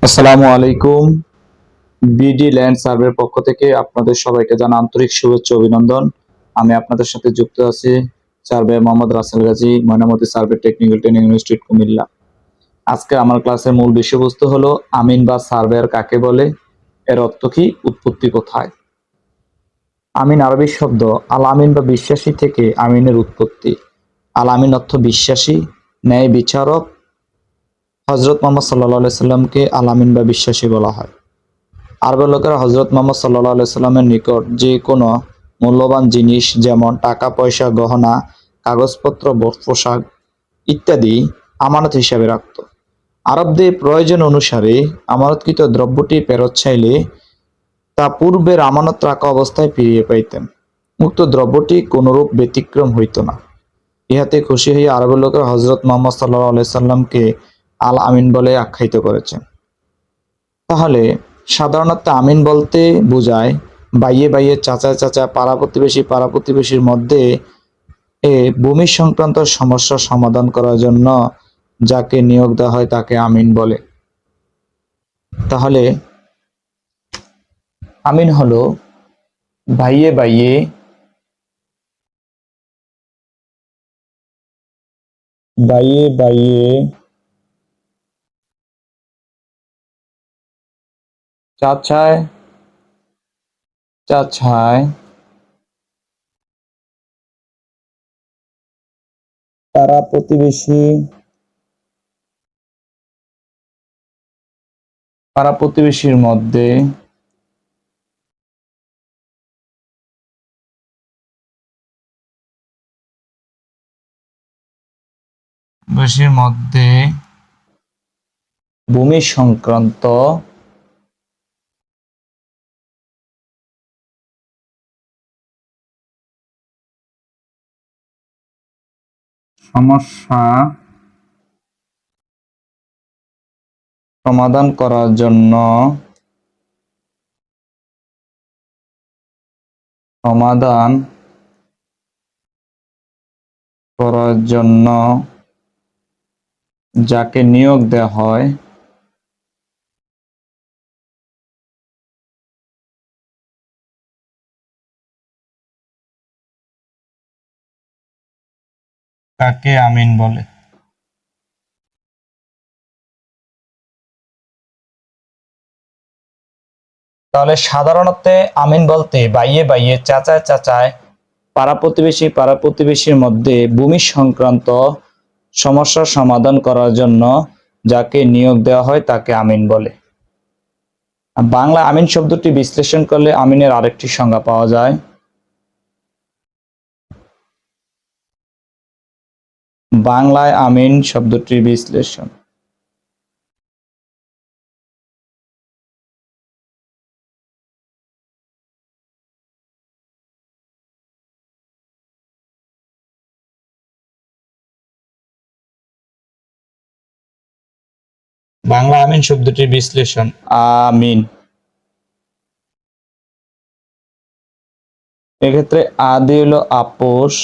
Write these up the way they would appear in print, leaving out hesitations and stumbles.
আসসালামু আলাইকুম। BD land সার্ভের পক্ষ থেকে আপনাদের সবাইকে জানাই আন্তরিক শুভেচ্ছা ও অভিনন্দন। আমি আপনাদের সাথে যুক্ত আছি survey Mohammad Rasel Gazi, Mainamati survey technical training institute, Comilla. আজকে আমার ক্লাসের মূল বিষয়বস্তু হলো আমিন বা সার্ভেয়ার কাকে বলে, এর অর্থ কি, উৎপত্তি কোথায়। আমিন আরবি শব্দ আল আমিন বা বিশ্বাসী থেকে আমিনের উৎপত্তি। আল আমিন অর্থ বিশ্বাসী, ন্যায় বিচারক। হযরত মুহাম্মদ সাল্লাল্লাহু আলাইহি সাল্লামকে আল আমিন বা বিশ্বাসী বলা হয়। আরবের লোকেরা হযরত মুহাম্মদ সাল্লাল্লাহু আলাইহি সাল্লামের নিকট যে কোনো মূল্যবান জিনিস যেমন টাকা পয়সা, গহনা, কাগজপত্র, পোশাক ইত্যাদি আমানত হিসাবে রাখত। আরবদের প্রয়োজন অনুসারে আমানতকৃত দ্রব্যটি ফেরত চাইলে তা পূর্বের আমানত রাখা অবস্থায় ফিরিয়ে পাইতেন। উক্ত দ্রব্যটি কোনরূপ ব্যতিক্রম হইত না। ইহাতে খুশি হইয়া আরবের লোকেরা হযরত মুহাম্মদ সাল্লাল্লাহু আলাইহি সাল্লামকে আল আমিন বলে আখ্যায়িত করেছেন। তাহলে সাধারণত আমিন বলতে বোঝায় ভাইয়ে ভাইয়ে, চাচায় চাচা, পাড়া প্রতিবেশীর মধ্যে ভূমি সংক্রান্ত সমস্যা সমাধান করার জন্য যাকে নিয়োগ দেওয়া হয় তাকে আমিন বলে। তাহলে আমিন হলো ভাইয়ে ভাইয়ে, ভাইয়ে ভাইয়ে, চাচায় চাচায়, পাড়া প্রতিবেশী, পাড়া প্রতিবেশীর মধ্যে বেশির মধ্যে ভূমি সংক্রান্ত সমস্যা সমাধান করার জন্য সমাধান করার জন্য যাকে নিয়োগ দেওয়া হয় তাকে আমিন বলে। তাহলে সাধারণত আমিন বলতে বাইয়ে বাইয়ে, চাচায় চাচায়, পাড়া প্রতিবেশীর মধ্যে ভূমি সংক্রান্ত সমস্যার সমাধান করার জন্য যাকে নিয়োগ দেওয়া হয় তাকে আমিন বলে। বাংলা আমিন শব্দটি বিশ্লেষণ করলে আমিনের আরেকটি সংজ্ঞা পাওয়া যায়। বাংলায় আমিন শব্দটির বিশ্লেষণ। বাংলা আমিন শব্দটির বিশ্লেষণ। আমিন এক্ষেত্রে আদি হলো আপোষ,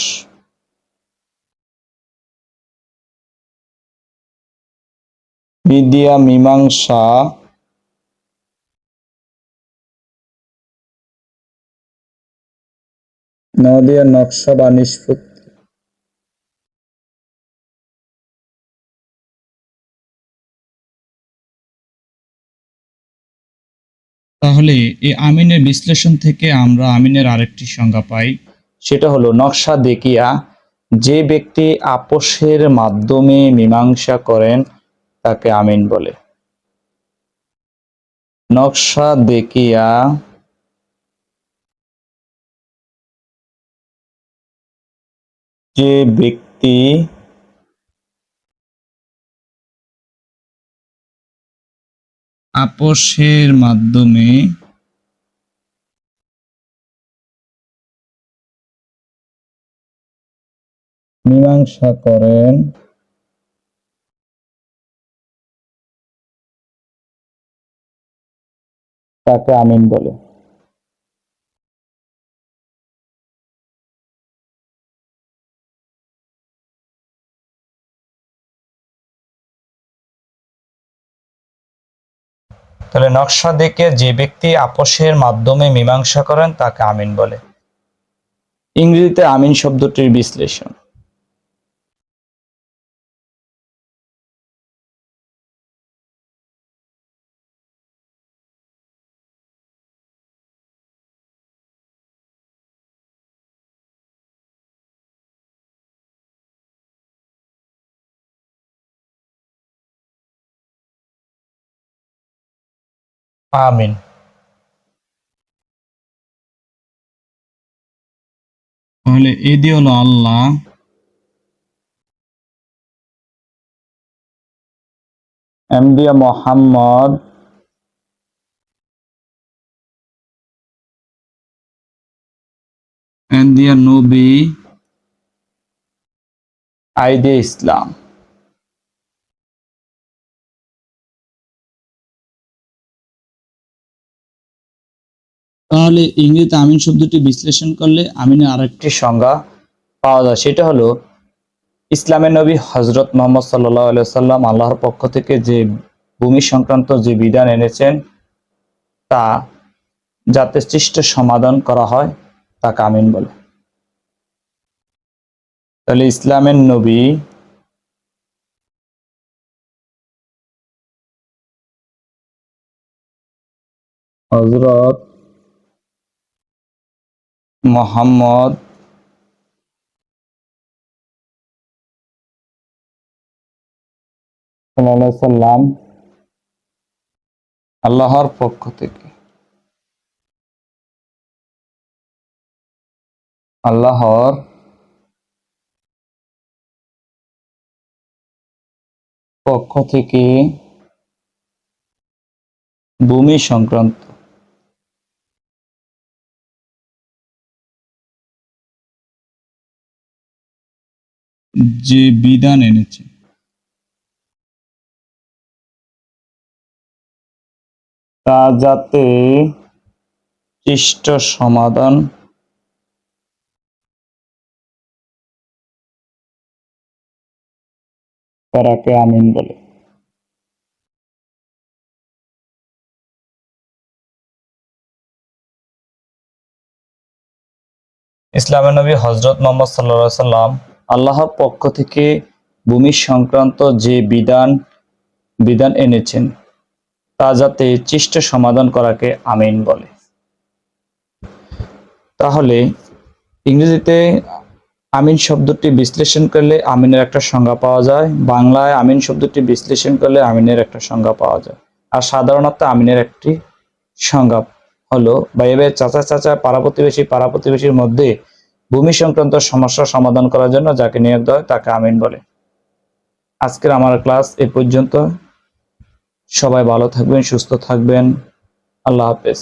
বিদ্যা মীমাংসা, নদিয়া নকশা বা নিষ্পত্তি। তাহলে এই আমিনের বিশ্লেষণ থেকে আমরা আমিনের আরেকটি সংজ্ঞা পাই, সেটা হলো নকশা দেখিয়া যে ব্যক্তি আপোষের মাধ্যমে মীমাংসা করেন তাকে আমিন বলে। নকশা দেখিয়া যে ব্যক্তি আপোষের মাধ্যমে মীমাংসা করেন তাকে আমিন বলে। তাহলে নকশা দেখে যে ব্যক্তি আপোষের মাধ্যমে মীমাংসা করেন তাকে আমিন বলে। ইংরেজিতে আমিন শব্দটির বিশ্লেষণ। আমিন। তাহলে এ দিয়ে হলো আল্লাহ, এম দিয়ে মোহাম্মদ, এন দিয়ে নবী, আই দিয়ে ইসলাম। তাহলে ইংরেজিতে আমিন শব্দটি বিশ্লেষণ করলে আমিনের আরেকটি সংজ্ঞা পাওয়া যায়, সেটা হলো ইসলামের নবী হযরত মুহাম্মদ সাল্লাল্লাহু আলাইহি ওয়াসাল্লাম আল্লাহর পক্ষ থেকে যে ভূমি সংক্রান্ত যে বিধান এনেছেন তা যাতে সৃষ্ট সমাধান করা হয় তাকে আমিন বলে। তাহলে ইসলামের নবী হযরত মুহাম্মদ সাল্লাল্লাহু আলাইহি ওয়াসাল্লাম আল্লাহর পক্ষ থেকে আল্লাহর পক্ষ থেকে ভূমি সংক্রান্ত যে বিধান এনেছে তা যাতে সৃষ্ট সমাধান করাকে আমিন বলে। ইসলামের নবী হযরত মুহাম্মদ সাল্লাল্লাহু আলাইহি সাল্লাম আল্লাহর পক্ষ থেকে ভূমি সংক্রান্ত যে বিধান এনেছেন তা যাতে সৃষ্ট সমাধান করাকে আমিন বলে। তাহলে ইংরেজিতে আমিন শব্দটি বিশ্লেষণ করলে আমিনের একটা সংজ্ঞা পাওয়া যায়, বাংলায় আমিন শব্দটি বিশ্লেষণ করলে আমিনের একটা সংজ্ঞা পাওয়া যায়। আর সাধারণত আমিনের একটি সংজ্ঞা হলো ভাই ভাই চাচা চাচা পাড়া প্রতিবেশীর মধ্যে ভূমি সংক্রান্ত সমস্যা সমাধান করার জন্য যাকে নিয়োগ দেওয়া হয় তাকে আমিন বলে। আজকের আমার ক্লাস এ পর্যন্ত। সবাই ভালো থাকবেন, সুস্থ থাকবেন। আল্লাহ হাফেজ।